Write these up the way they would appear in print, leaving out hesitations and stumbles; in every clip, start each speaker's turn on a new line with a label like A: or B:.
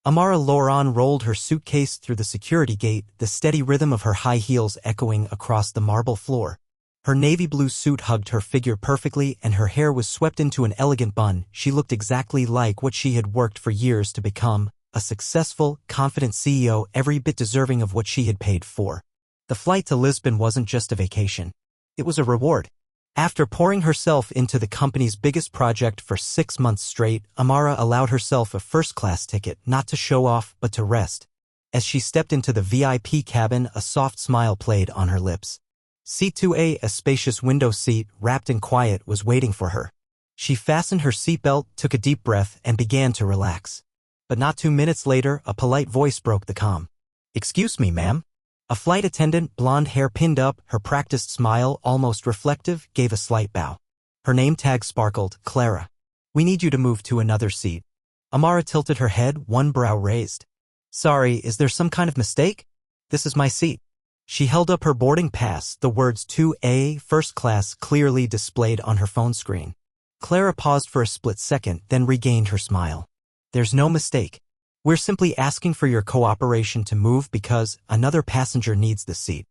A: Amara Laurent rolled her suitcase through the security gate, the steady rhythm of her high heels echoing across the marble floor. Her navy blue suit hugged her figure perfectly and her hair was swept into an elegant bun. She looked exactly like what she had worked for years to become, a successful, confident CEO, every bit deserving of what she had paid for. The flight to Lisbon wasn't just a vacation. It was a reward. After pouring herself into the company's biggest project for 6 months straight, Amara allowed herself a first-class ticket, not to show off, but to rest. As she stepped into the VIP cabin, a soft smile played on her lips. Seat 2A, a spacious window seat, wrapped in quiet, was waiting for her. She fastened her seatbelt, took a deep breath, and began to relax. But not 2 minutes later, a polite voice broke the calm. "Excuse me, ma'am." A flight attendant, blonde hair pinned up, her practiced smile almost reflective, gave a slight bow. Her name tag sparkled, "Clara. We need you to move to another seat." Amara tilted her head, one brow raised. "Sorry, is there some kind of mistake? This is my seat." She held up her boarding pass, the words 2A, first class, clearly displayed on her phone screen. Clara paused for a split second, then regained her smile. "There's no mistake. We're simply asking for your cooperation to move because another passenger needs the seat."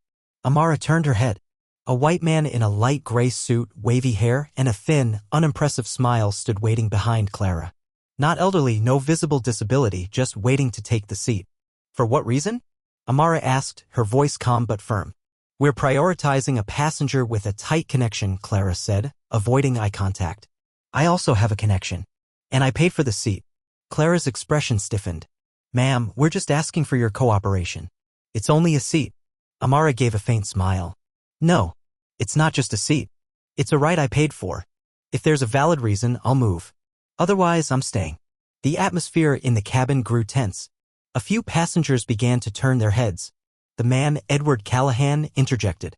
A: Amara turned her head. A white man in a light gray suit, wavy hair, and a thin, unimpressive smile stood waiting behind Clara. Not elderly, no visible disability, just waiting to take the seat. "For what reason?" Amara asked, her voice calm but firm. "We're prioritizing a passenger with a tight connection," Clara said, avoiding eye contact. "I also have a connection. And I paid for the seat." Clara's expression stiffened. "Ma'am, we're just asking for your cooperation. It's only a seat." Amara gave a faint smile. "No, it's not just a seat. It's a right I paid for. If there's a valid reason, I'll move. Otherwise, I'm staying." The atmosphere in the cabin grew tense. A few passengers began to turn their heads. The man, Edward Callahan, interjected.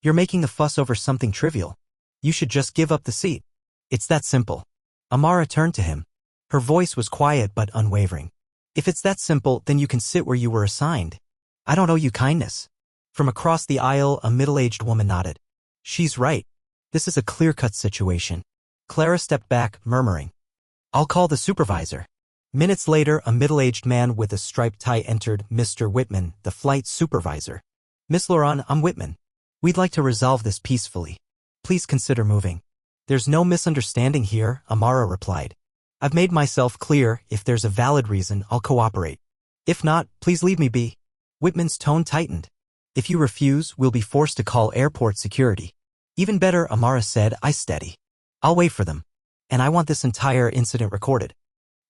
A: "You're making a fuss over something trivial. You should just give up the seat. It's that simple." Amara turned to him. Her voice was quiet but unwavering. "If it's that simple, then you can sit where you were assigned. I don't owe you kindness." From across the aisle, a middle-aged woman nodded. "She's right. This is a clear-cut situation." Clara stepped back, murmuring, "I'll call the supervisor." Minutes later, a middle-aged man with a striped tie entered, Mr. Whitman, the flight supervisor. "Miss Laurent, I'm Whitman. We'd like to resolve this peacefully. Please consider moving." "There's no misunderstanding here," Amara replied. "I've made myself clear. If there's a valid reason, I'll cooperate. If not, please leave me be." Whitman's tone tightened. "If you refuse, we'll be forced to call airport security." "Even better," Amara said, eyes steady. "I'll wait for them. And I want this entire incident recorded."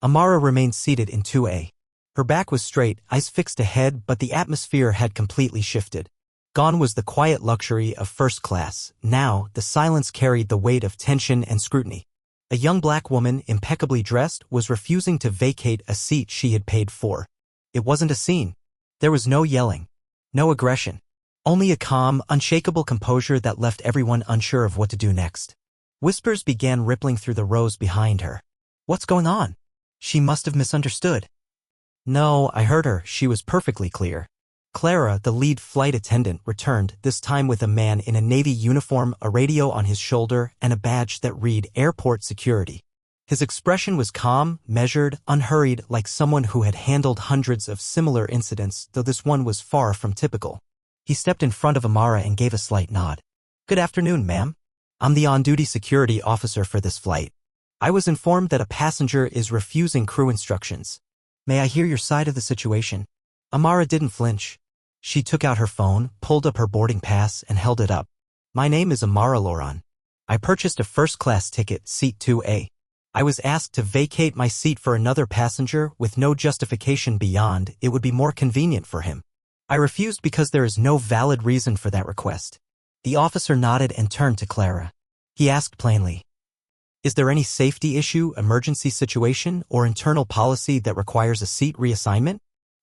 A: Amara remained seated in 2A. Her back was straight, eyes fixed ahead, but the atmosphere had completely shifted. Gone was the quiet luxury of first class. Now, the silence carried the weight of tension and scrutiny. A young black woman, impeccably dressed, was refusing to vacate a seat she had paid for. It wasn't a scene. There was no yelling, no aggression, only a calm, unshakable composure that left everyone unsure of what to do next. Whispers began rippling through the rows behind her. "What's going on? She must have misunderstood." "No, I heard her. She was perfectly clear." Clara, the lead flight attendant, returned, this time with a man in a Navy uniform, a radio on his shoulder, and a badge that read Airport Security. His expression was calm, measured, unhurried, like someone who had handled hundreds of similar incidents, though this one was far from typical. He stepped in front of Amara and gave a slight nod. "Good afternoon, ma'am. I'm the on-duty security officer for this flight. I was informed that a passenger is refusing crew instructions. May I hear your side of the situation?" Amara didn't flinch. She took out her phone, pulled up her boarding pass, and held it up. "My name is Amara Laurent. I purchased a first-class ticket, seat 2A. I was asked to vacate my seat for another passenger with no justification beyond it would be more convenient for him. I refused because there is no valid reason for that request." The officer nodded and turned to Clara. He asked plainly, "Is there any safety issue, emergency situation, or internal policy that requires a seat reassignment?"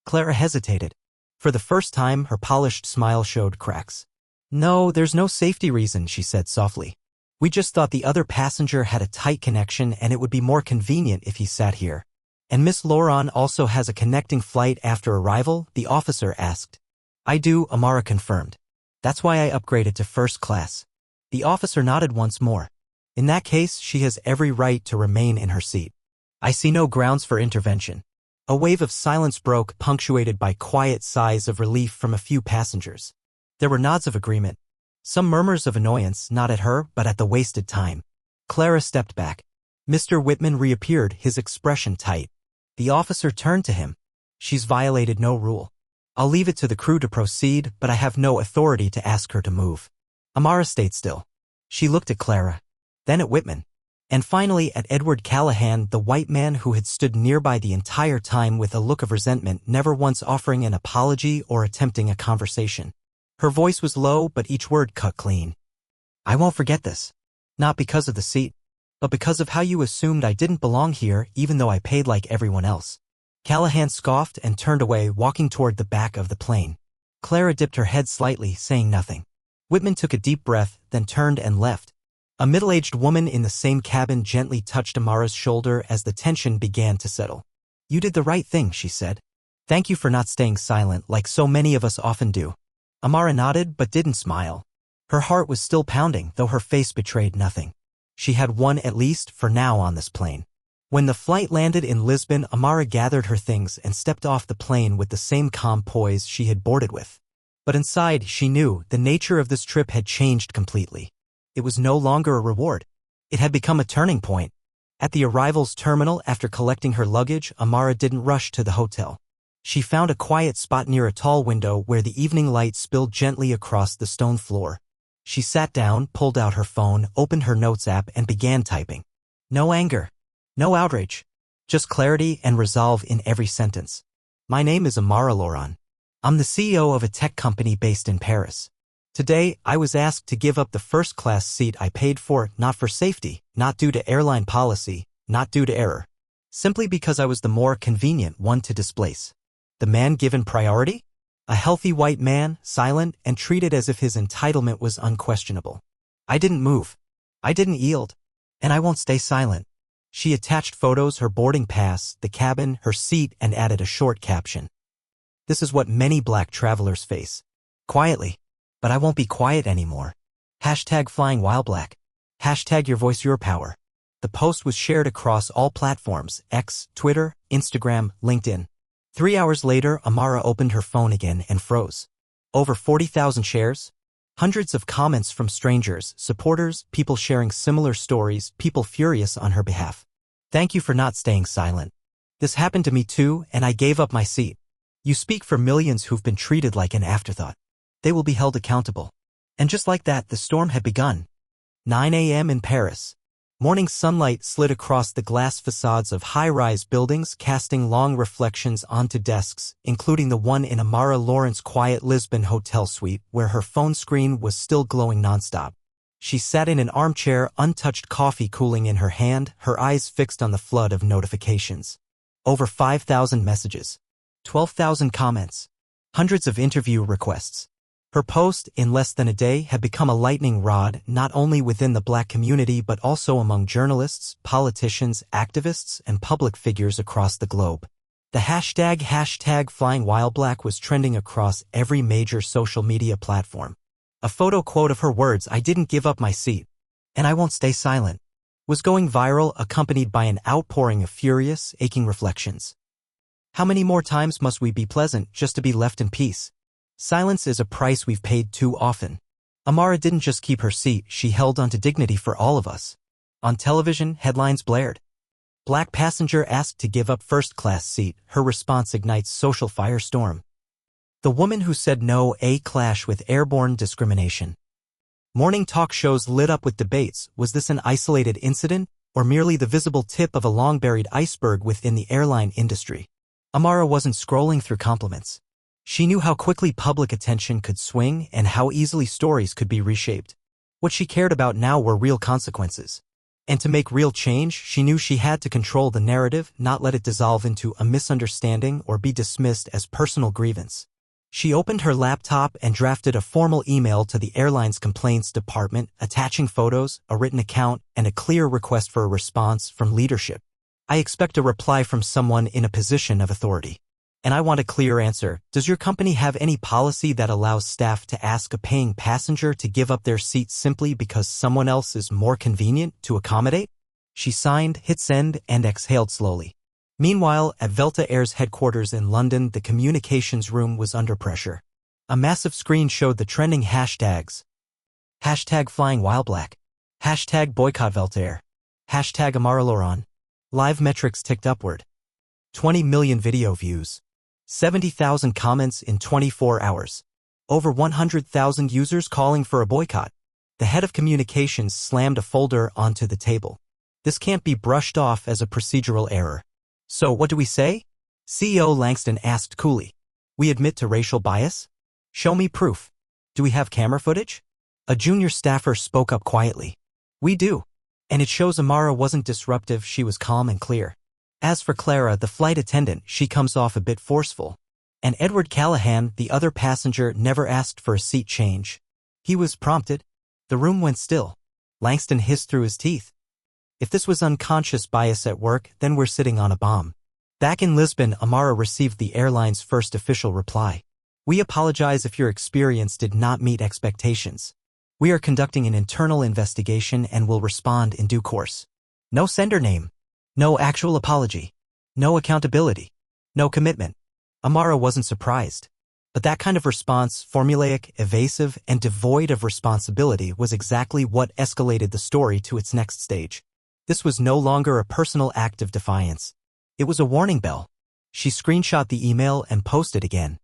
A: Clara hesitated. For the first time, her polished smile showed cracks. "No, there's no safety reason," she said softly. "We just thought the other passenger had a tight connection and it would be more convenient if he sat here." "And Miss Laurent also has a connecting flight after arrival?" the officer asked. "I do," Amara confirmed. "That's why I upgraded to first class." The officer nodded once more. "In that case, she has every right to remain in her seat. I see no grounds for intervention." A wave of silence broke, punctuated by quiet sighs of relief from a few passengers. There were nods of agreement. Some murmurs of annoyance, not at her, but at the wasted time. Clara stepped back. Mr. Whitman reappeared, his expression tight. The officer turned to him. She's violated no rule. I'll leave it to the crew to proceed, but I have no authority to ask her to move. Amara stayed still. She looked at Clara, then at Whitman, and finally at Edward Callahan, the white man who had stood nearby the entire time with a look of resentment, never once offering an apology or attempting a conversation. Her voice was low, but each word cut clean. I won't forget this. Not because of the seat, but because of how you assumed I didn't belong here, even though I paid like everyone else. Callahan scoffed and turned away, walking toward the back of the plane. Clara dipped her head slightly, saying nothing. Whitman took a deep breath, then turned and left. A middle-aged woman in the same cabin gently touched Amara's shoulder as the tension began to settle. You did the right thing, she said. Thank you for not staying silent like so many of us often do. Amara nodded but didn't smile. Her heart was still pounding, though her face betrayed nothing. She had won at least for now on this plane. When the flight landed in Lisbon, Amara gathered her things and stepped off the plane with the same calm poise she had boarded with. But inside, she knew the nature of this trip had changed completely. It was no longer a reward. It had become a turning point. At the arrivals terminal, after collecting her luggage, Amara didn't rush to the hotel. She found a quiet spot near a tall window where the evening light spilled gently across the stone floor. She sat down, pulled out her phone, opened her notes app, and began typing. No anger. No outrage. Just clarity and resolve in every sentence. My name is Amara Laurent. I'm the CEO of a tech company based in Paris. Today, I was asked to give up the first-class seat I paid for, not for safety, not due to airline policy, not due to error. Simply because I was the more convenient one to displace. The man given priority? A healthy white man, silent, and treated as if his entitlement was unquestionable. I didn't move. I didn't yield. And I won't stay silent. She attached photos, her boarding pass, the cabin, her seat, and added a short caption. This is what many black travelers face. Quietly. But I won't be quiet anymore. Hashtag flying while black. Hashtag your voice, your power. The post was shared across all platforms, X, Twitter, Instagram, LinkedIn. 3 hours later, Amara opened her phone again and froze. Over 40,000 shares? Hundreds of comments from strangers, supporters, people sharing similar stories, people furious on her behalf. Thank you for not staying silent. This happened to me too, and I gave up my seat. You speak for millions who've been treated like an afterthought. They will be held accountable. And just like that, the storm had begun. 9 a.m. in Paris. Morning sunlight slid across the glass facades of high-rise buildings, casting long reflections onto desks, including the one in Amara Laurent's quiet Lisbon hotel suite, where her phone screen was still glowing nonstop. She sat in an armchair, untouched coffee cooling in her hand, her eyes fixed on the flood of notifications. Over 5,000 messages. 12,000 comments. Hundreds of interview requests. Her post, in less than a day, had become a lightning rod not only within the black community but also among journalists, politicians, activists, and public figures across the globe. The hashtag flying while black was trending across every major social media platform. A photo quote of her words, I didn't give up my seat, and I won't stay silent, was going viral, accompanied by an outpouring of furious, aching reflections. How many more times must we be pleasant just to be left in peace? Silence is a price we've paid too often. Amara didn't just keep her seat, she held onto dignity for all of us. On television, headlines blared. Black passenger asked to give up first-class seat, her response ignites social firestorm. The woman who said no, a clash with airborne discrimination. Morning talk shows lit up with debates. Was this an isolated incident, or merely the visible tip of a long-buried iceberg within the airline industry? Amara wasn't scrolling through compliments. She knew how quickly public attention could swing and how easily stories could be reshaped. What she cared about now were real consequences. And to make real change, she knew she had to control the narrative, not let it dissolve into a misunderstanding or be dismissed as personal grievance. She opened her laptop and drafted a formal email to the airline's complaints department, attaching photos, a written account, and a clear request for a response from leadership. I expect a reply from someone in a position of authority. And I want a clear answer. Does your company have any policy that allows staff to ask a paying passenger to give up their seat simply because someone else is more convenient to accommodate? She signed, hit send, and exhaled slowly. Meanwhile, at Velta Air's headquarters in London, the communications room was under pressure. A massive screen showed the trending hashtags. Hashtag flying while black. Hashtag boycott Velta Air. Hashtag Amara Laurent. Live metrics ticked upward. 20 million video views. 70,000 comments in 24 hours. Over 100,000 users calling for a boycott. The head of communications slammed a folder onto the table. This can't be brushed off as a procedural error. So what do we say? CEO Langston asked coolly. We admit to racial bias? Show me proof. Do we have camera footage? A junior staffer spoke up quietly. We do. And it shows Amara wasn't disruptive, she was calm and clear. As for Clara, the flight attendant, she comes off a bit forceful. And Edward Callahan, the other passenger, never asked for a seat change. He was prompted. The room went still. Langston hissed through his teeth. If this was unconscious bias at work, then we're sitting on a bomb. Back in Lisbon, Amara received the airline's first official reply. We apologize if your experience did not meet expectations. We are conducting an internal investigation and will respond in due course. No sender name. No actual apology. No accountability. No commitment. Amara wasn't surprised. But that kind of response, formulaic, evasive, and devoid of responsibility, was exactly what escalated the story to its next stage. This was no longer a personal act of defiance. It was a warning bell. She screenshot the email and posted again.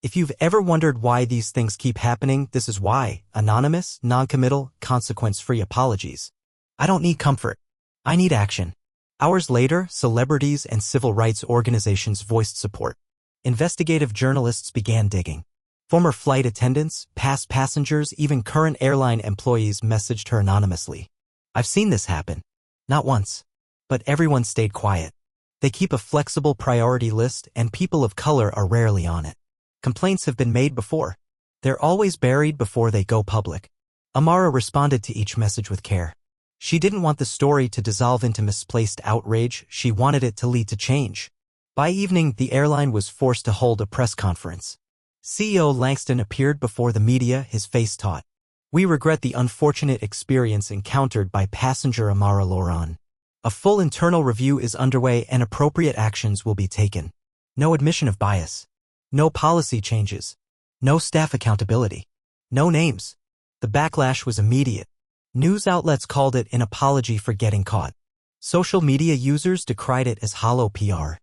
A: If you've ever wondered why these things keep happening, this is why. Anonymous, non-committal, consequence-free apologies. I don't need comfort. I need action. Hours later, celebrities and civil rights organizations voiced support. Investigative journalists began digging. Former flight attendants, past passengers, even current airline employees messaged her anonymously. I've seen this happen. Not once. But everyone stayed quiet. They keep a flexible priority list, and people of color are rarely on it. Complaints have been made before. They're always buried before they go public. Amara responded to each message with care. She didn't want the story to dissolve into misplaced outrage, she wanted it to lead to change. By evening, the airline was forced to hold a press conference. CEO Langston appeared before the media, his face taut. We regret the unfortunate experience encountered by passenger Amara Laurent. A full internal review is underway and appropriate actions will be taken. No admission of bias. No policy changes. No staff accountability. No names. The backlash was immediate. News outlets called it an apology for getting caught. Social media users decried it as hollow PR.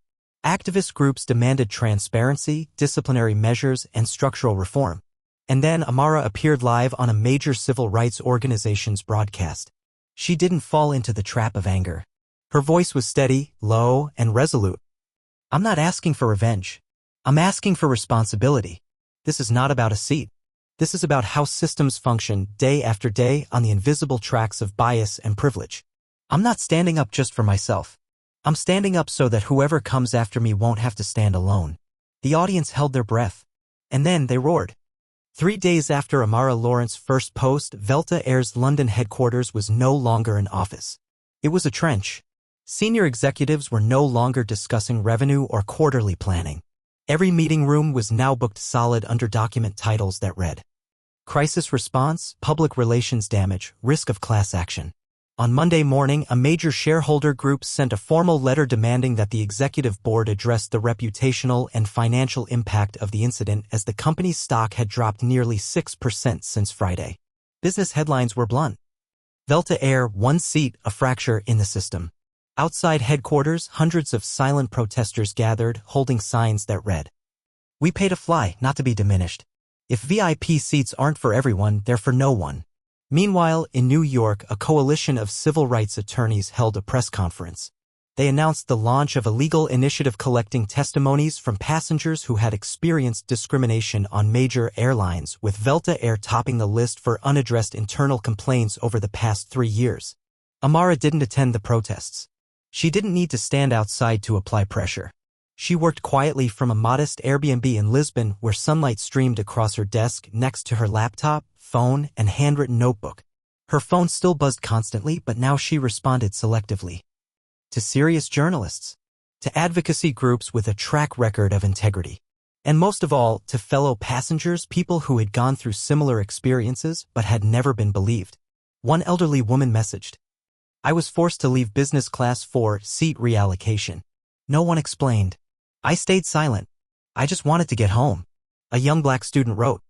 A: Activist groups demanded transparency, disciplinary measures, and structural reform. And then Amara appeared live on a major civil rights organization's broadcast. She didn't fall into the trap of anger. Her voice was steady, low, and resolute. I'm not asking for revenge. I'm asking for responsibility. This is not about a seat. This is about how systems function day after day on the invisible tracks of bias and privilege. I'm not standing up just for myself. I'm standing up so that whoever comes after me won't have to stand alone. The audience held their breath. And then they roared. 3 days after Amara Laurent's first post, Velta Air's London headquarters was no longer an office. It was a trench. Senior executives were no longer discussing revenue or quarterly planning. Every meeting room was now booked solid under document titles that read, Crisis Response, Public Relations Damage, Risk of Class Action. On Monday morning, a major shareholder group sent a formal letter demanding that the executive board address the reputational and financial impact of the incident, as the company's stock had dropped nearly 6% since Friday. Business headlines were blunt. Velta Air, one seat, a fracture in the system. Outside headquarters, hundreds of silent protesters gathered, holding signs that read, We pay to fly, not to be diminished. If VIP seats aren't for everyone, they're for no one. Meanwhile, in New York, a coalition of civil rights attorneys held a press conference. They announced the launch of a legal initiative collecting testimonies from passengers who had experienced discrimination on major airlines, with Velta Air topping the list for unaddressed internal complaints over the past 3 years. Amara didn't attend the protests. She didn't need to stand outside to apply pressure. She worked quietly from a modest Airbnb in Lisbon where sunlight streamed across her desk next to her laptop, phone, and handwritten notebook. Her phone still buzzed constantly, but now she responded selectively. To serious journalists. To advocacy groups with a track record of integrity. And most of all, to fellow passengers, people who had gone through similar experiences but had never been believed. One elderly woman messaged, I was forced to leave business class for seat reallocation. No one explained. I stayed silent. I just wanted to get home. A young black student wrote.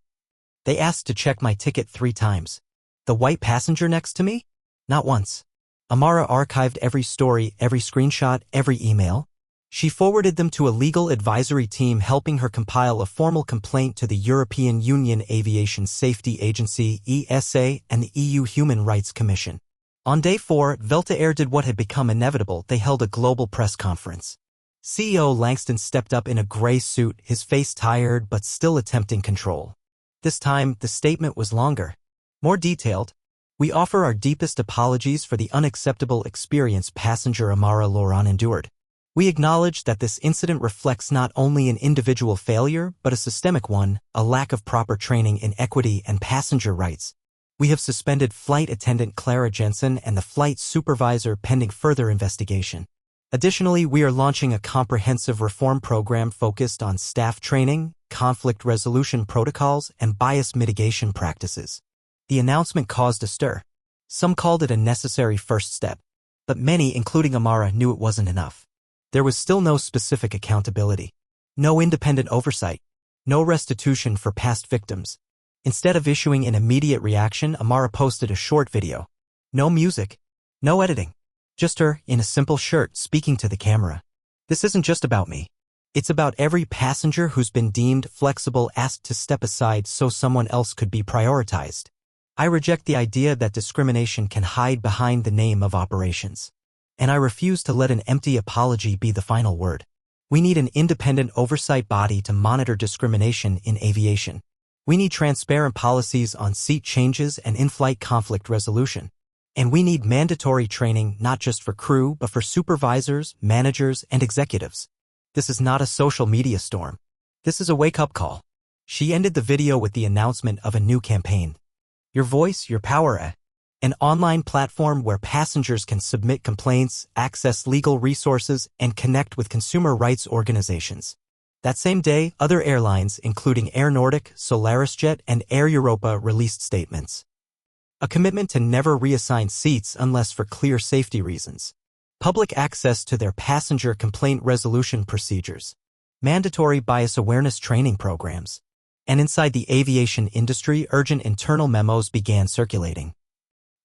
A: They asked to check my ticket 3 times. The white passenger next to me? Not once. Amara archived every story, every screenshot, every email. She forwarded them to a legal advisory team helping her compile a formal complaint to the European Union Aviation Safety Agency (ESA) and the EU Human Rights Commission. On day 4, Velta Air did what had become inevitable. They held a global press conference. CEO Langston stepped up in a gray suit, his face tired but still attempting control. This time, the statement was longer. More detailed. We offer our deepest apologies for the unacceptable experience passenger Amara Laurent endured. We acknowledge that this incident reflects not only an individual failure but a systemic one, a lack of proper training in equity and passenger rights. We have suspended flight attendant Clara Jensen and the flight supervisor pending further investigation. Additionally, we are launching a comprehensive reform program focused on staff training, conflict resolution protocols, and bias mitigation practices. The announcement caused a stir. Some called it a necessary first step, but many, including Amara, knew it wasn't enough. There was still no specific accountability, no independent oversight, no restitution for past victims. Instead of issuing an immediate reaction, Amara posted a short video. No music, no editing, just her, in a simple shirt, speaking to the camera. This isn't just about me. It's about every passenger who's been deemed flexible, asked to step aside so someone else could be prioritized. I reject the idea that discrimination can hide behind the name of operations. And I refuse to let an empty apology be the final word. We need an independent oversight body to monitor discrimination in aviation. We need transparent policies on seat changes and in-flight conflict resolution. And we need mandatory training not just for crew but for supervisors, managers, and executives. This is not a social media storm. This is a wake-up call. She ended the video with the announcement of a new campaign. Your Voice, Your Power, an online platform where passengers can submit complaints, access legal resources, and connect with consumer rights organizations. That same day, other airlines, including Air Nordic, SolarisJet, and Air Europa, released statements. A commitment to never reassign seats unless for clear safety reasons. Public access to their passenger complaint resolution procedures. Mandatory bias awareness training programs. And inside the aviation industry, urgent internal memos began circulating.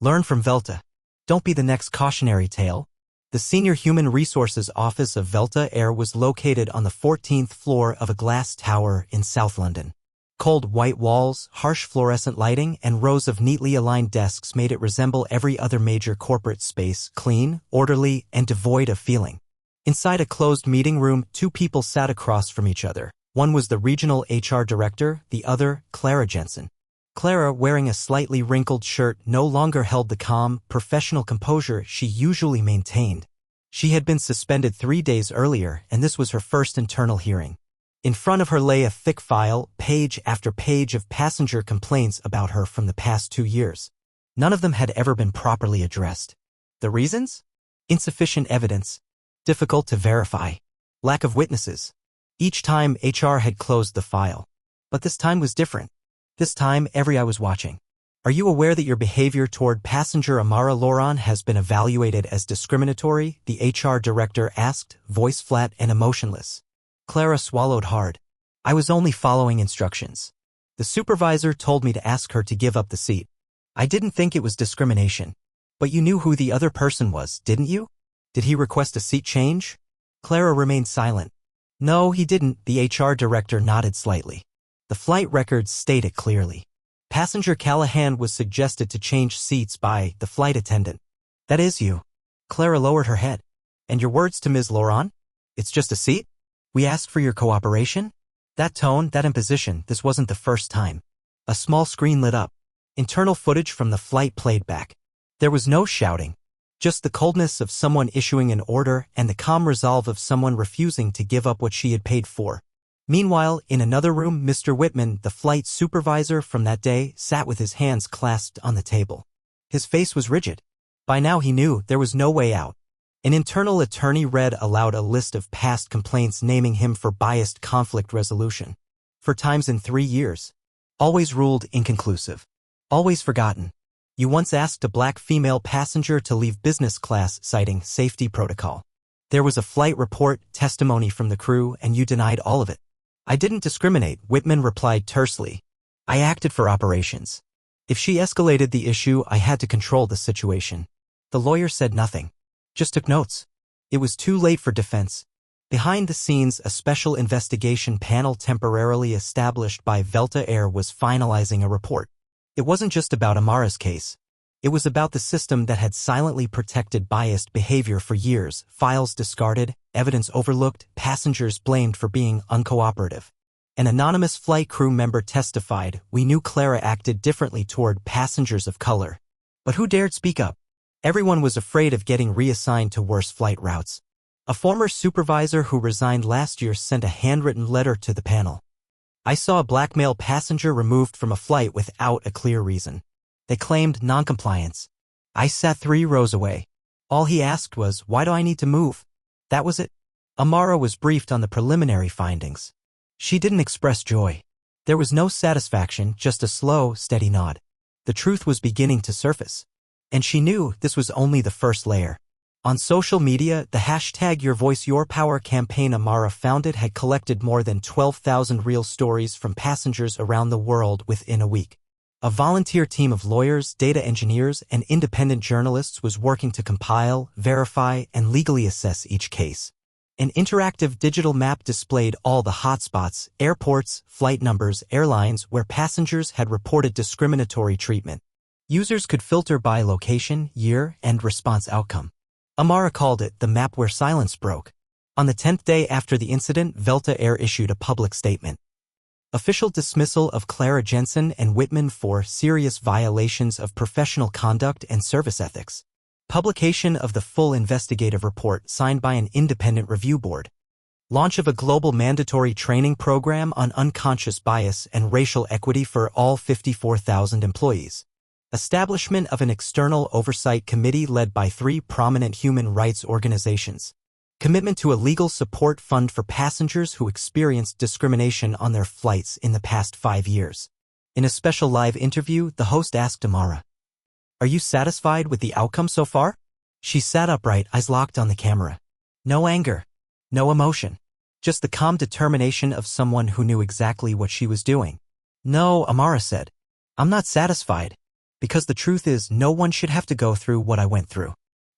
A: Learn from Velta. Don't be the next cautionary tale. The Senior Human Resources Office of Velta Air was located on the 14th floor of a glass tower in South London. Cold white walls, harsh fluorescent lighting, and rows of neatly aligned desks made it resemble every other major corporate space, clean, orderly, and devoid of feeling. Inside a closed meeting room, 2 people sat across from each other. One was the regional HR director, the other, Clara Jensen. Clara, wearing a slightly wrinkled shirt, no longer held the calm, professional composure she usually maintained. She had been suspended 3 days earlier, and this was her first internal hearing. In front of her lay a thick file, page after page of passenger complaints about her from the past 2 years. None of them had ever been properly addressed. The reasons? Insufficient evidence. Difficult to verify. Lack of witnesses. Each time, HR had closed the file. But this time was different. This time, every eye was watching. Are you aware that your behavior toward passenger Amara Laurent has been evaluated as discriminatory? The HR director asked, voice flat and emotionless. Clara swallowed hard. I was only following instructions. The supervisor told me to ask her to give up the seat. I didn't think it was discrimination. But you knew who the other person was, didn't you? Did he request a seat change? Clara remained silent. No, he didn't, the HR director nodded slightly. The flight records state it clearly. Passenger Callahan was suggested to change seats by the flight attendant. That is you. Clara lowered her head. And your words to Ms. Laurent? It's just a seat? We asked for your cooperation? That tone, that imposition, this wasn't the first time. A small screen lit up. Internal footage from the flight played back. There was no shouting. Just the coldness of someone issuing an order and the calm resolve of someone refusing to give up what she had paid for. Meanwhile, in another room, Mr. Whitman, the flight supervisor from that day, sat with his hands clasped on the table. His face was rigid. By now he knew there was no way out. An internal attorney read aloud a list of past complaints naming him for biased conflict resolution. For times in 3 years. Always ruled inconclusive. Always forgotten. You once asked a black female passenger to leave business class citing safety protocol. There was a flight report, testimony from the crew, and you denied all of it. I didn't discriminate, Whitman replied tersely. I acted for operations. If she escalated the issue, I had to control the situation. The lawyer said nothing. Just took notes. It was too late for defense. Behind the scenes, a special investigation panel temporarily established by Velta Air was finalizing a report. It wasn't just about Amara's case. It was about the system that had silently protected biased behavior for years, files discarded, evidence overlooked, passengers blamed for being uncooperative. An anonymous flight crew member testified, "We knew Clara acted differently toward passengers of color. But who dared speak up? Everyone was afraid of getting reassigned to worse flight routes." A former supervisor who resigned last year sent a handwritten letter to the panel. I saw a black male passenger removed from a flight without a clear reason. They claimed noncompliance. I sat 3 rows away. All he asked was, "Why do I need to move?" That was it. Amara was briefed on the preliminary findings. She didn't express joy. There was no satisfaction, just a slow, steady nod. The truth was beginning to surface. And she knew this was only the first layer. On social media, the hashtag #YourVoiceYourPower campaign Amara founded had collected more than 12,000 real stories from passengers around the world within a week. A volunteer team of lawyers, data engineers, and independent journalists was working to compile, verify, and legally assess each case. An interactive digital map displayed all the hotspots, airports, flight numbers, airlines where passengers had reported discriminatory treatment. Users could filter by location, year, and response outcome. Amara called it the map where silence broke. On the 10th day after the incident, Velta Air issued a public statement. Official dismissal of Clara Jensen and Whitman for serious violations of professional conduct and service ethics. Publication of the full investigative report signed by an independent review board. Launch of a global mandatory training program on unconscious bias and racial equity for all 54,000 employees. Establishment of an external oversight committee led by 3 prominent human rights organizations. Commitment to a legal support fund for passengers who experienced discrimination on their flights in the past 5 years. In a special live interview, the host asked Amara, "Are you satisfied with the outcome so far?" She sat upright, eyes locked on the camera. No anger, no emotion, just the calm determination of someone who knew exactly what she was doing. "No," Amara said, "I'm not satisfied, because the truth is no one should have to go through what I went through.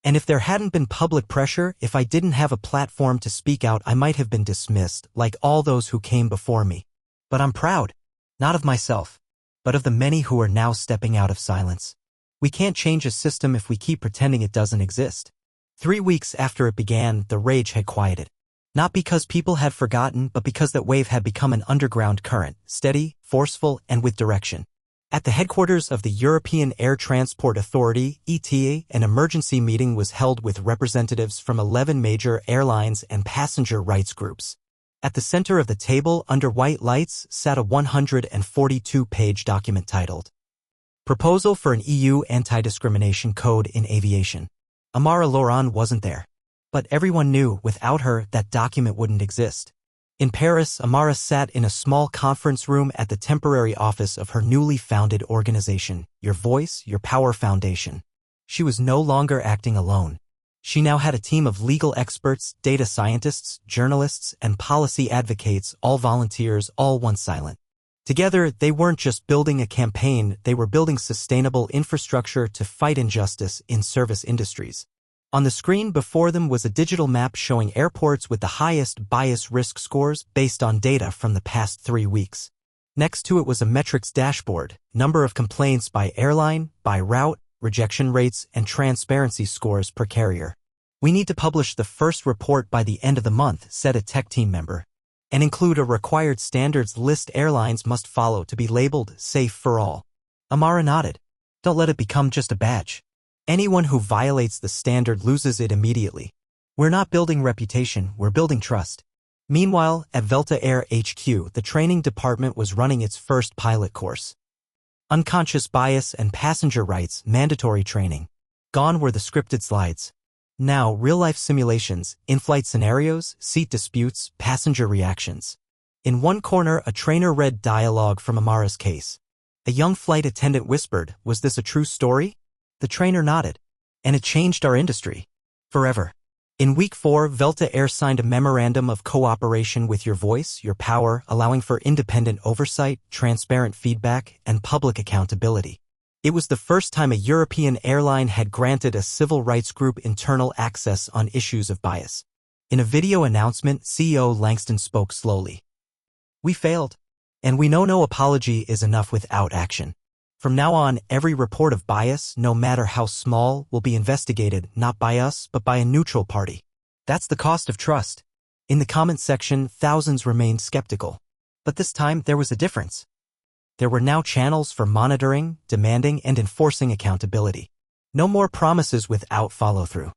A: And if there hadn't been public pressure, if I didn't have a platform to speak out, I might have been dismissed, like all those who came before me. But I'm proud, not of myself, but of the many who are now stepping out of silence. We can't change a system if we keep pretending it doesn't exist." 3 weeks after it began, the rage had quieted. Not because people had forgotten, but because that wave had become an underground current, steady, forceful, and with direction. At the headquarters of the European Air Transport Authority, ETA, an emergency meeting was held with representatives from 11 major airlines and passenger rights groups. At the center of the table, under white lights, sat a 142-page document titled, "Proposal for an EU Anti-Discrimination Code in Aviation." Amara Laurent wasn't there. But everyone knew, without her, that document wouldn't exist. In Paris, Amara sat in a small conference room at the temporary office of her newly founded organization, Your Voice, Your Power Foundation. She was no longer acting alone. She now had a team of legal experts, data scientists, journalists, and policy advocates, all volunteers, all once silent. Together, they weren't just building a campaign, they were building sustainable infrastructure to fight injustice in service industries. On the screen before them was a digital map showing airports with the highest bias risk scores based on data from the past 3 weeks. Next to it was a metrics dashboard, number of complaints by airline, by route, rejection rates, and transparency scores per carrier. "We need to publish the first report by the end of the month," said a tech team member, "and include a required standards list airlines must follow to be labeled safe for all." Amara nodded. "Don't let it become just a badge. Anyone who violates the standard loses it immediately. We're not building reputation, we're building trust." Meanwhile, at Velta Air HQ, the training department was running its first pilot course. Unconscious bias and passenger rights, mandatory training. Gone were the scripted slides. Now, real-life simulations, in-flight scenarios, seat disputes, passenger reactions. In one corner, a trainer read dialogue from Amara's case. A young flight attendant whispered, "Was this a true story?" The trainer nodded. "And it changed our industry. Forever." In week 4, Delta Air signed a memorandum of cooperation with Your Voice, Your Power, allowing for independent oversight, transparent feedback, and public accountability. It was the first time a European airline had granted a civil rights group internal access on issues of bias. In a video announcement, CEO Langston spoke slowly. "We failed. And we know no apology is enough without action. From now on, every report of bias, no matter how small, will be investigated not by us but by a neutral party. That's the cost of trust." In the comment section, thousands remained skeptical. But this time, there was a difference. There were now channels for monitoring, demanding, and enforcing accountability. No more promises without follow-through.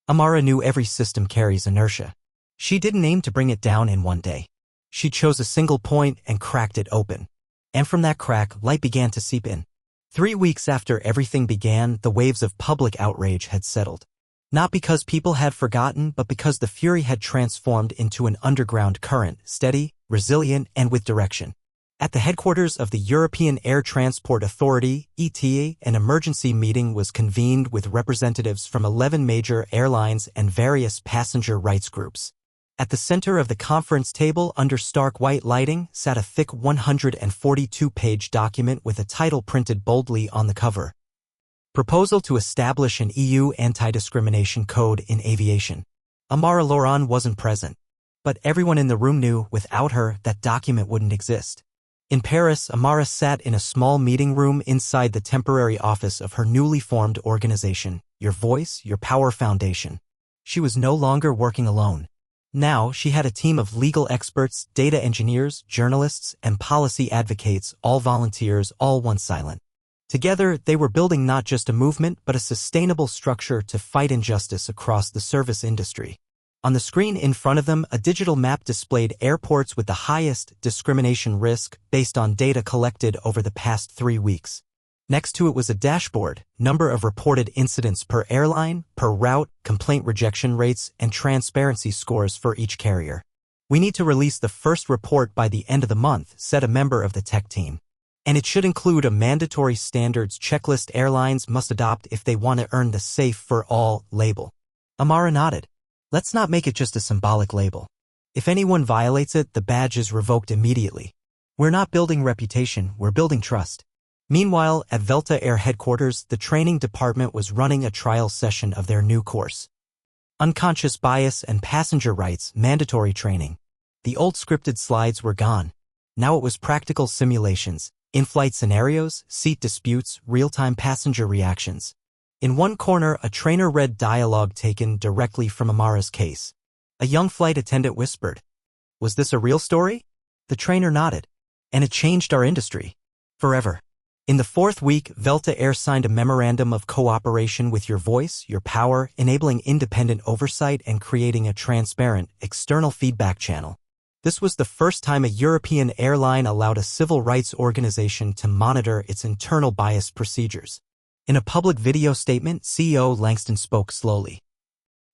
A: Amara knew every system carries inertia. She didn't aim to bring it down in one day. She chose a single point and cracked it open. And from that crack, light began to seep in. 3 weeks after everything began, the waves of public outrage had settled. Not because people had forgotten, but because the fury had transformed into an underground current, steady, resilient, and with direction. At the headquarters of the European Air Transport Authority, ETA, an emergency meeting was convened with representatives from 11 major airlines and various passenger rights groups. At the center of the conference table, under stark white lighting, sat a thick 142-page document with a title printed boldly on the cover. Proposal to establish an EU anti-discrimination code in aviation. Amara Laurent wasn't present, but everyone in the room knew, without her, that document wouldn't exist. In Paris, Amara sat in a small meeting room inside the temporary office of her newly formed organization, Your Voice, Your Power Foundation. She was no longer working alone. Now, she had a team of legal experts, data engineers, journalists, and policy advocates, all volunteers, all once silent. Together, they were building not just a movement, but a sustainable structure to fight injustice across the service industry. On the screen in front of them, a digital map displayed airports with the highest discrimination risk based on data collected over the past 3 weeks. Next to it was a dashboard, number of reported incidents per airline, per route, complaint rejection rates, and transparency scores for each carrier. "We need to release the first report by the end of the month," said a member of the tech team. "And it should include a mandatory standards checklist airlines must adopt if they want to earn the Safe for All label." Amara nodded. "Let's not make it just a symbolic label. If anyone violates it, the badge is revoked immediately. We're not building reputation, we're building trust." Meanwhile, at Delta Air headquarters, the training department was running a trial session of their new course. Unconscious bias and passenger rights, mandatory training. The old scripted slides were gone. Now it was practical simulations, in-flight scenarios, seat disputes, real-time passenger reactions. In one corner, a trainer read dialogue taken directly from Amara's case. A young flight attendant whispered, "Was this a real story?" The trainer nodded. "And it changed our industry. Forever." In the 4th week, Delta Air signed a memorandum of cooperation with Your Voice, Your Power, enabling independent oversight and creating a transparent, external feedback channel. This was the first time a European airline allowed a civil rights organization to monitor its internal bias procedures. In a public video statement, CEO Langston spoke slowly.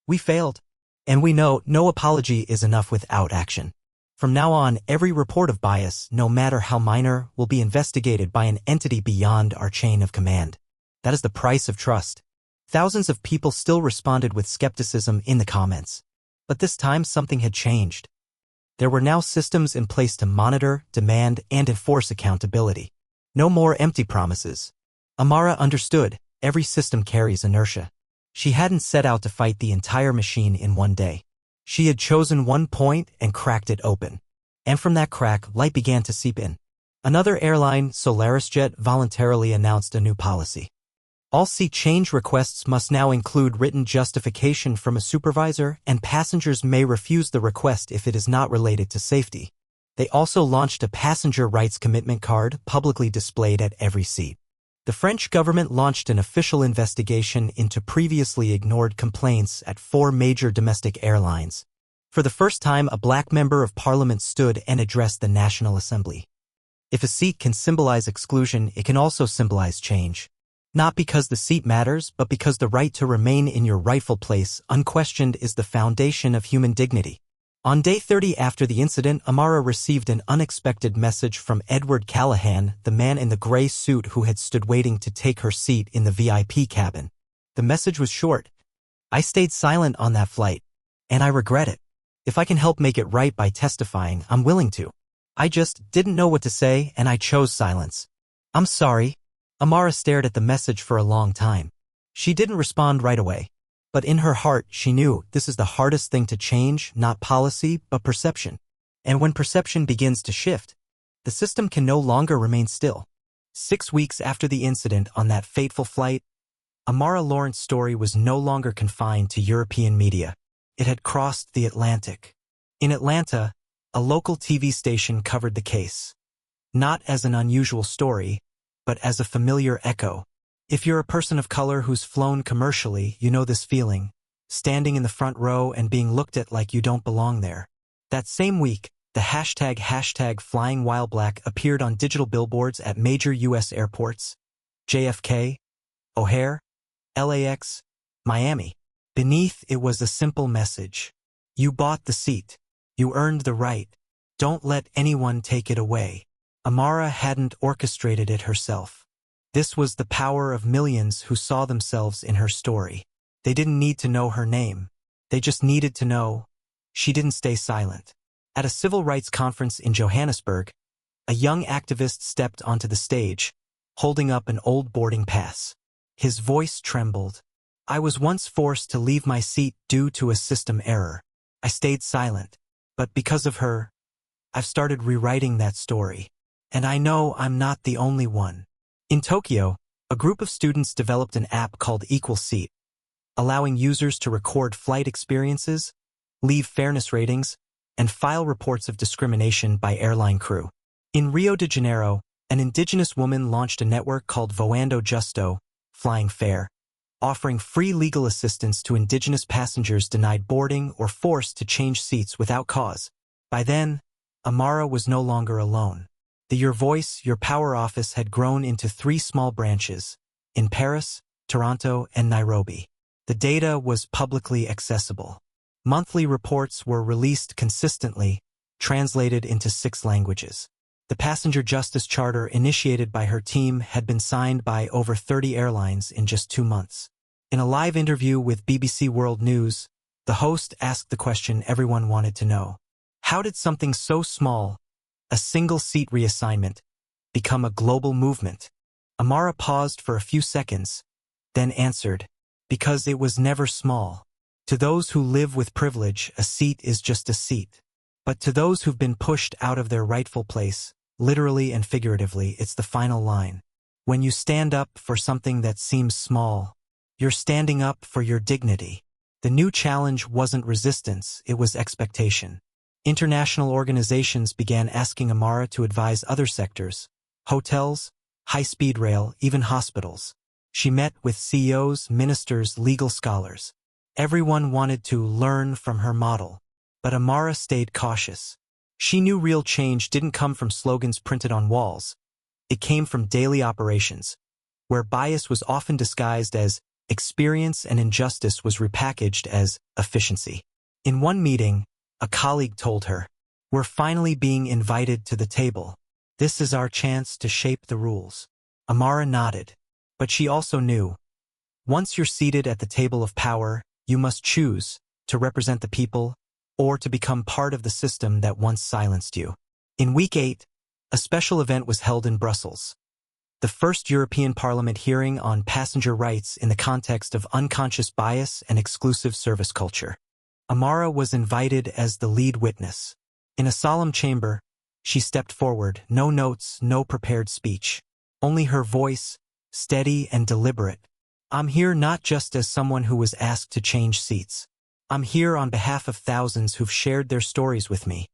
A: "We failed. And we know no apology is enough without action. From now on, every report of bias, no matter how minor, will be investigated by an entity beyond our chain of command. That is the price of trust." Thousands of people still responded with skepticism in the comments. But this time, something had changed. There were now systems in place to monitor, demand, and enforce accountability. No more empty promises. Amara understood, every system carries inertia. She hadn't set out to fight the entire machine in one day. She had chosen one point and cracked it open. And from that crack, light began to seep in. Another airline, SolarisJet, voluntarily announced a new policy. All seat change requests must now include written justification from a supervisor, and passengers may refuse the request if it is not related to safety. They also launched a passenger rights commitment card publicly displayed at every seat. The French government launched an official investigation into previously ignored complaints at 4 major domestic airlines. For the first time, a black member of parliament stood and addressed the National Assembly. If a seat can symbolize exclusion, it can also symbolize change. Not because the seat matters, but because the right to remain in your rightful place, unquestioned, is the foundation of human dignity. On day 30 after the incident, Amara received an unexpected message from Edward Callahan, the man in the gray suit who had stood waiting to take her seat in the VIP cabin. The message was short. "I stayed silent on that flight. and I regret it. If I can help make it right by testifying, I'm willing to. I just didn't know what to say, and I chose silence. I'm sorry. Amara stared at the message for a long time. She didn't respond right away. But in her heart, she knew this is the hardest thing to change, not policy, but perception. And when perception begins to shift, the system can no longer remain still. 6 weeks after the incident on that fateful flight, Amara Laurent's story was no longer confined to European media. It had crossed the Atlantic. In Atlanta, a local TV station covered the case. Not as an unusual story, but as a familiar echo. If you're a person of color who's flown commercially, you know this feeling, standing in the front row and being looked at like you don't belong there. That same week, the hashtag #FlyingWhileBlack appeared on digital billboards at major U.S. airports: JFK, O'Hare, LAX, Miami. Beneath it was a simple message. You bought the seat. You earned the right. Don't let anyone take it away. Amara hadn't orchestrated it herself. This was the power of millions who saw themselves in her story. They didn't need to know her name. They just needed to know she didn't stay silent. At a civil rights conference in Johannesburg, a young activist stepped onto the stage, holding up an old boarding pass. His voice trembled. I was once forced to leave my seat due to a system error. I stayed silent, but because of her, I've started rewriting that story. And I know I'm not the only one. In Tokyo, a group of students developed an app called Equal Seat, allowing users to record flight experiences, leave fairness ratings, and file reports of discrimination by airline crew. In Rio de Janeiro, an indigenous woman launched a network called Voando Justo, Flying Fair, offering free legal assistance to indigenous passengers denied boarding or forced to change seats without cause. By then, Amara was no longer alone. The Your Voice, Your Power office had grown into 3 small branches, in Paris, Toronto, and Nairobi. The data was publicly accessible. Monthly reports were released consistently, translated into 6 languages. The Passenger Justice Charter initiated by her team had been signed by over 30 airlines in just 2 months. In a live interview with BBC World News, the host asked the question everyone wanted to know. How did something so small, a single seat reassignment, become a global movement? Amara paused for a few seconds, then answered, because it was never small. To those who live with privilege, a seat is just a seat. But to those who've been pushed out of their rightful place, literally and figuratively, it's the final line. When you stand up for something that seems small, you're standing up for your dignity. The new challenge wasn't resistance, it was expectation. International organizations began asking Amara to advise other sectors: hotels, high-speed rail, even hospitals. She met with CEOs, ministers, legal scholars. Everyone wanted to learn from her model. But Amara stayed cautious. She knew real change didn't come from slogans printed on walls. It came from daily operations, where bias was often disguised as experience and injustice was repackaged as efficiency. In one meeting, a colleague told her, "We're finally being invited to the table. This is our chance to shape the rules." Amara nodded, but she also knew, once you're seated at the table of power, you must choose to represent the people or to become part of the system that once silenced you. In week 8, a special event was held in Brussels. The first European Parliament hearing on passenger rights in the context of unconscious bias and exclusive service culture. Amara was invited as the lead witness. In a solemn chamber, she stepped forward, no notes, no prepared speech. Only her voice, steady and deliberate. I'm here not just as someone who was asked to change seats. I'm here on behalf of thousands who've shared their stories with me.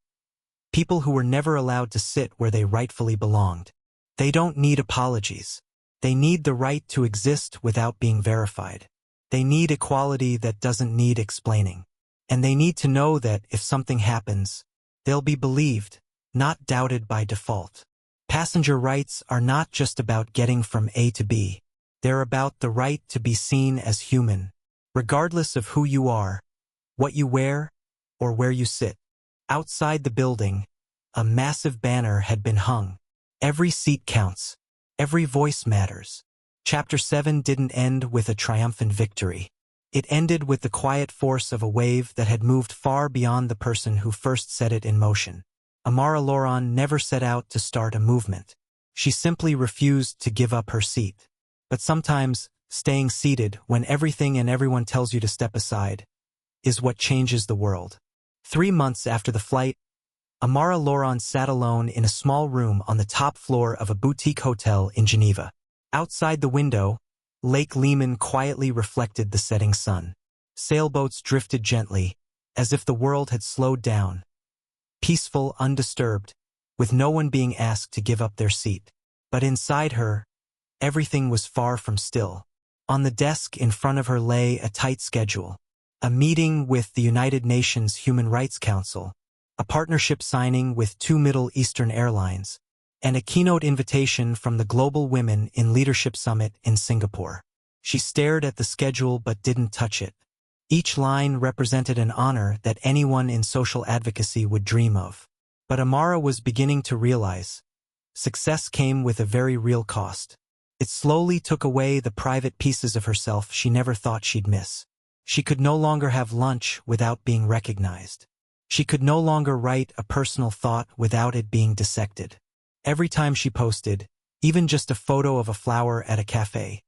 A: People who were never allowed to sit where they rightfully belonged. They don't need apologies. They need the right to exist without being verified. They need equality that doesn't need explaining. And they need to know that if something happens, they'll be believed, not doubted by default. Passenger rights are not just about getting from A to B. They're about the right to be seen as human, regardless of who you are, what you wear, or where you sit. Outside the building, a massive banner had been hung. Every seat counts. Every voice matters. Chapter 7 didn't end with a triumphant victory. It ended with the quiet force of a wave that had moved far beyond the person who first set it in motion. Amara Laurent never set out to start a movement. She simply refused to give up her seat. But sometimes, staying seated when everything and everyone tells you to step aside is what changes the world. 3 months after the flight, Amara Laurent sat alone in a small room on the top floor of a boutique hotel in Geneva. Outside the window, Lake Leman quietly reflected the setting sun. Sailboats drifted gently, as if the world had slowed down. Peaceful, undisturbed, with no one being asked to give up their seat. But inside her, everything was far from still. On the desk in front of her lay a tight schedule. A meeting with the United Nations Human Rights Council, a partnership signing with 2 Middle Eastern airlines, and a keynote invitation from the Global Women in Leadership Summit in Singapore. She stared at the schedule but didn't touch it. Each line represented an honor that anyone in social advocacy would dream of. But Amara was beginning to realize success came with a very real cost. It slowly took away the private pieces of herself she never thought she'd miss. She could no longer have lunch without being recognized. She could no longer write a personal thought without it being dissected. Every time she posted, even just a photo of a flower at a cafe,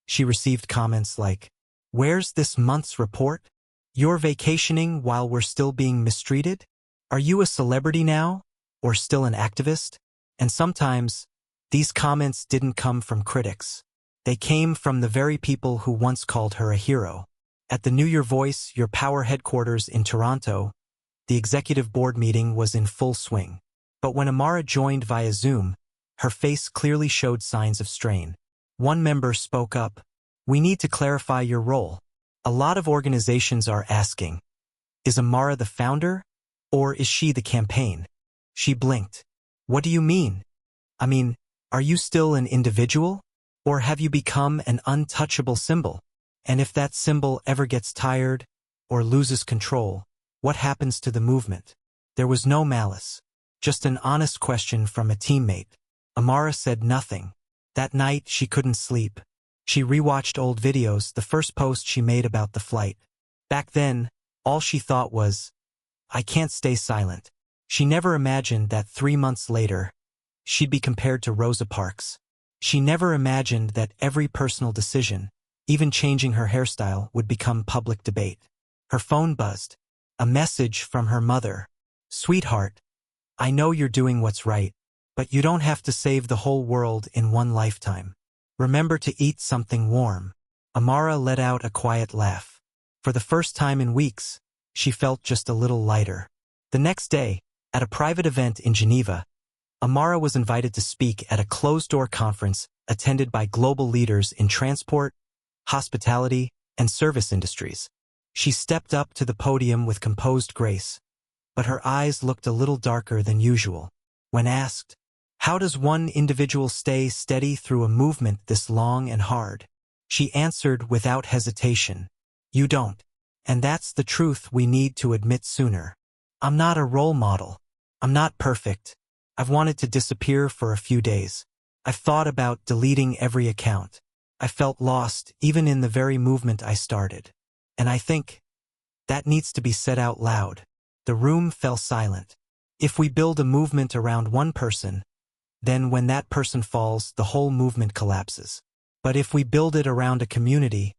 A: she received comments like, "Where's this month's report? You're vacationing while we're still being mistreated? Are you a celebrity now? Or still an activist?" And sometimes, these comments didn't come from critics. They came from the very people who once called her a hero. At the New Year Voice, Your Power headquarters in Toronto, the executive board meeting was in full swing. But when Amara joined via Zoom, her face clearly showed signs of strain. One member spoke up, "We need to clarify your role. A lot of organizations are asking, is Amara the founder, or is she the campaign?" She blinked. "What do you mean? I mean, are you still an individual? Or have you become an untouchable symbol? And if that symbol ever gets tired, or loses control, what happens to the movement?" There was no malice. Just an honest question from a teammate. Amara said nothing. That night, she couldn't sleep. She rewatched old videos, the first post she made about the flight. Back then, all she thought was, "I can't stay silent." She never imagined that 3 months later, she'd be compared to Rosa Parks. She never imagined that every personal decision, even changing her hairstyle, would become public debate. Her phone buzzed. A message from her mother. "Sweetheart, I know you're doing what's right, but you don't have to save the whole world in one lifetime. Remember to eat something warm." Amara let out a quiet laugh. For the first time in weeks, she felt just a little lighter. The next day, at a private event in Geneva, Amara was invited to speak at a closed-door conference attended by global leaders in transport, hospitality, and service industries. She stepped up to the podium with composed grace, but her eyes looked a little darker than usual. When asked, "How does one individual stay steady through a movement this long and hard?" she answered without hesitation, "You don't. And that's the truth we need to admit sooner. I'm not a role model. I'm not perfect. I've wanted to disappear for a few days. I've thought about deleting every account. I felt lost even in the very movement I started. And I think that needs to be said out loud." The room fell silent. If we build a movement around one person, then when that person falls, the whole movement collapses. But if we build it around a community,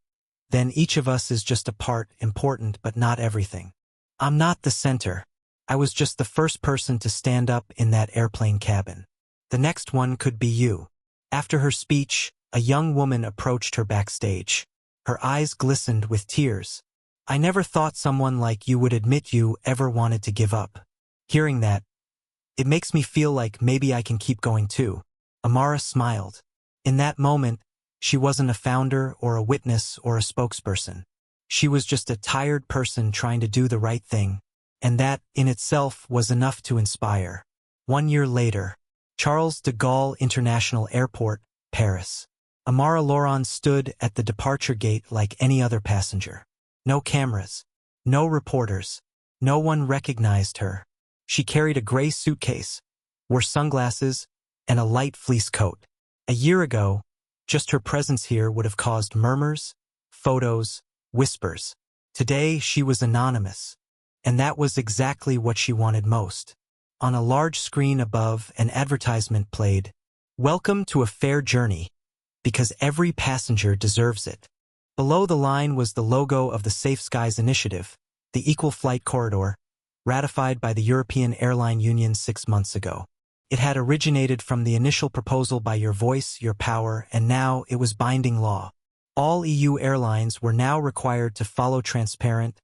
A: then each of us is just a part, important but not everything. I'm not the center. I was just the first person to stand up in that airplane cabin. The next one could be you. After her speech, a young woman approached her backstage. Her eyes glistened with tears. "I never thought someone like you would admit you ever wanted to give up." Hearing that, "It makes me feel like maybe I can keep going too." Amara smiled. In that moment, she wasn't a founder or a witness or a spokesperson. She was just a tired person trying to do the right thing, and that, in itself, was enough to inspire. 1 year later, Charles de Gaulle International Airport, Paris. Amara Laurent stood at the departure gate like any other passenger. No cameras, no reporters, no one recognized her. She carried a gray suitcase, wore sunglasses, and a light fleece coat. A year ago, just her presence here would have caused murmurs, photos, whispers. Today she was anonymous. And that was exactly what she wanted most. On a large screen above, an advertisement played, "Welcome to a fair journey, because every passenger deserves it." Below the line was the logo of the Safe Skies Initiative, the Equal Flight Corridor, ratified by the European Airline Union 6 months ago. It had originated from the initial proposal by Your Voice, Your Power, and now it was binding law. All EU airlines were now required to follow transparent,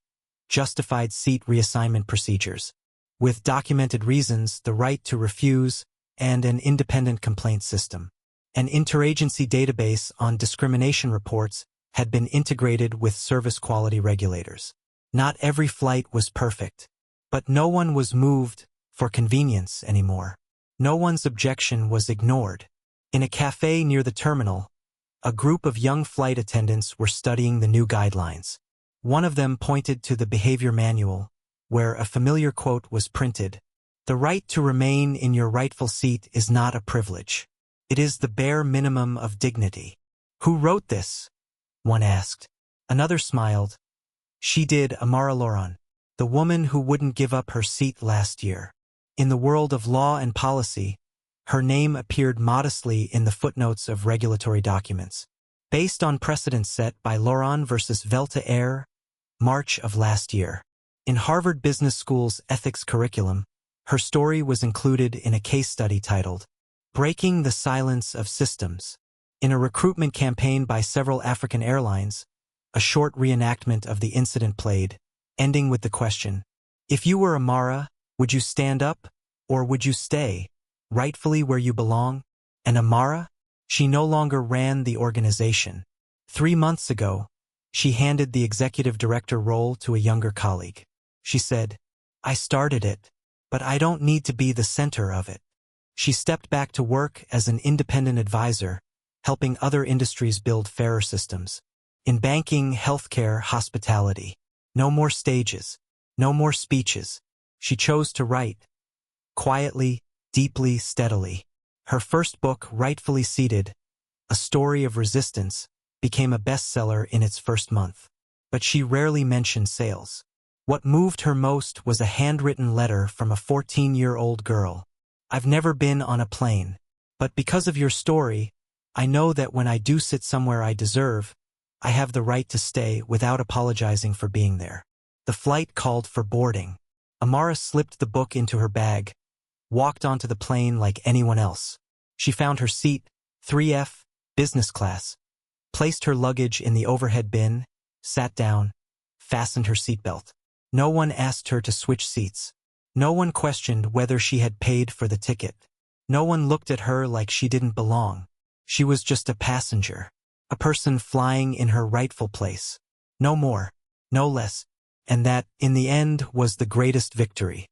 A: justified seat reassignment procedures, with documented reasons, the right to refuse, and an independent complaint system. An interagency database on discrimination reports had been integrated with service quality regulators. Not every flight was perfect, but no one was moved for convenience anymore. No one's objection was ignored. In a cafe near the terminal, a group of young flight attendants were studying the new guidelines. One of them pointed to the behavior manual, where a familiar quote was printed, "The right to remain in your rightful seat is not a privilege. It is the bare minimum of dignity." "Who wrote this?" one asked. Another smiled. "She did, Amara Laurent, the woman who wouldn't give up her seat last year." In the world of law and policy, her name appeared modestly in the footnotes of regulatory documents. Based on precedents set by Laurent versus Velta Air, March of last year. In Harvard Business School's ethics curriculum, her story was included in a case study titled, "Breaking the Silence of Systems." In a recruitment campaign by several African airlines, a short reenactment of the incident played, ending with the question, "If you were Amara, would you stand up, or would you stay, rightfully where you belong?" And Amara? She no longer ran the organization. 3 months ago, she handed the executive director role to a younger colleague. She said, "I started it, but I don't need to be the center of it." She stepped back to work as an independent advisor, helping other industries build fairer systems. In banking, healthcare, hospitality. No more stages, no more speeches. She chose to write. Quietly, deeply, steadily. Her first book, rightfully seated, A Story of Resistance, became a bestseller in its first month. But she rarely mentioned sales. What moved her most was a handwritten letter from a 14-year-old girl. "I've never been on a plane, but because of your story, I know that when I do sit somewhere I deserve, I have the right to stay without apologizing for being there." The flight called for boarding. Amara slipped the book into her bag, walked onto the plane like anyone else. She found her seat, 3F, business class, placed her luggage in the overhead bin, sat down, fastened her seatbelt. No one asked her to switch seats. No one questioned whether she had paid for the ticket. No one looked at her like she didn't belong. She was just a passenger, a person flying in her rightful place. No more, no less. And that, in the end, was the greatest victory.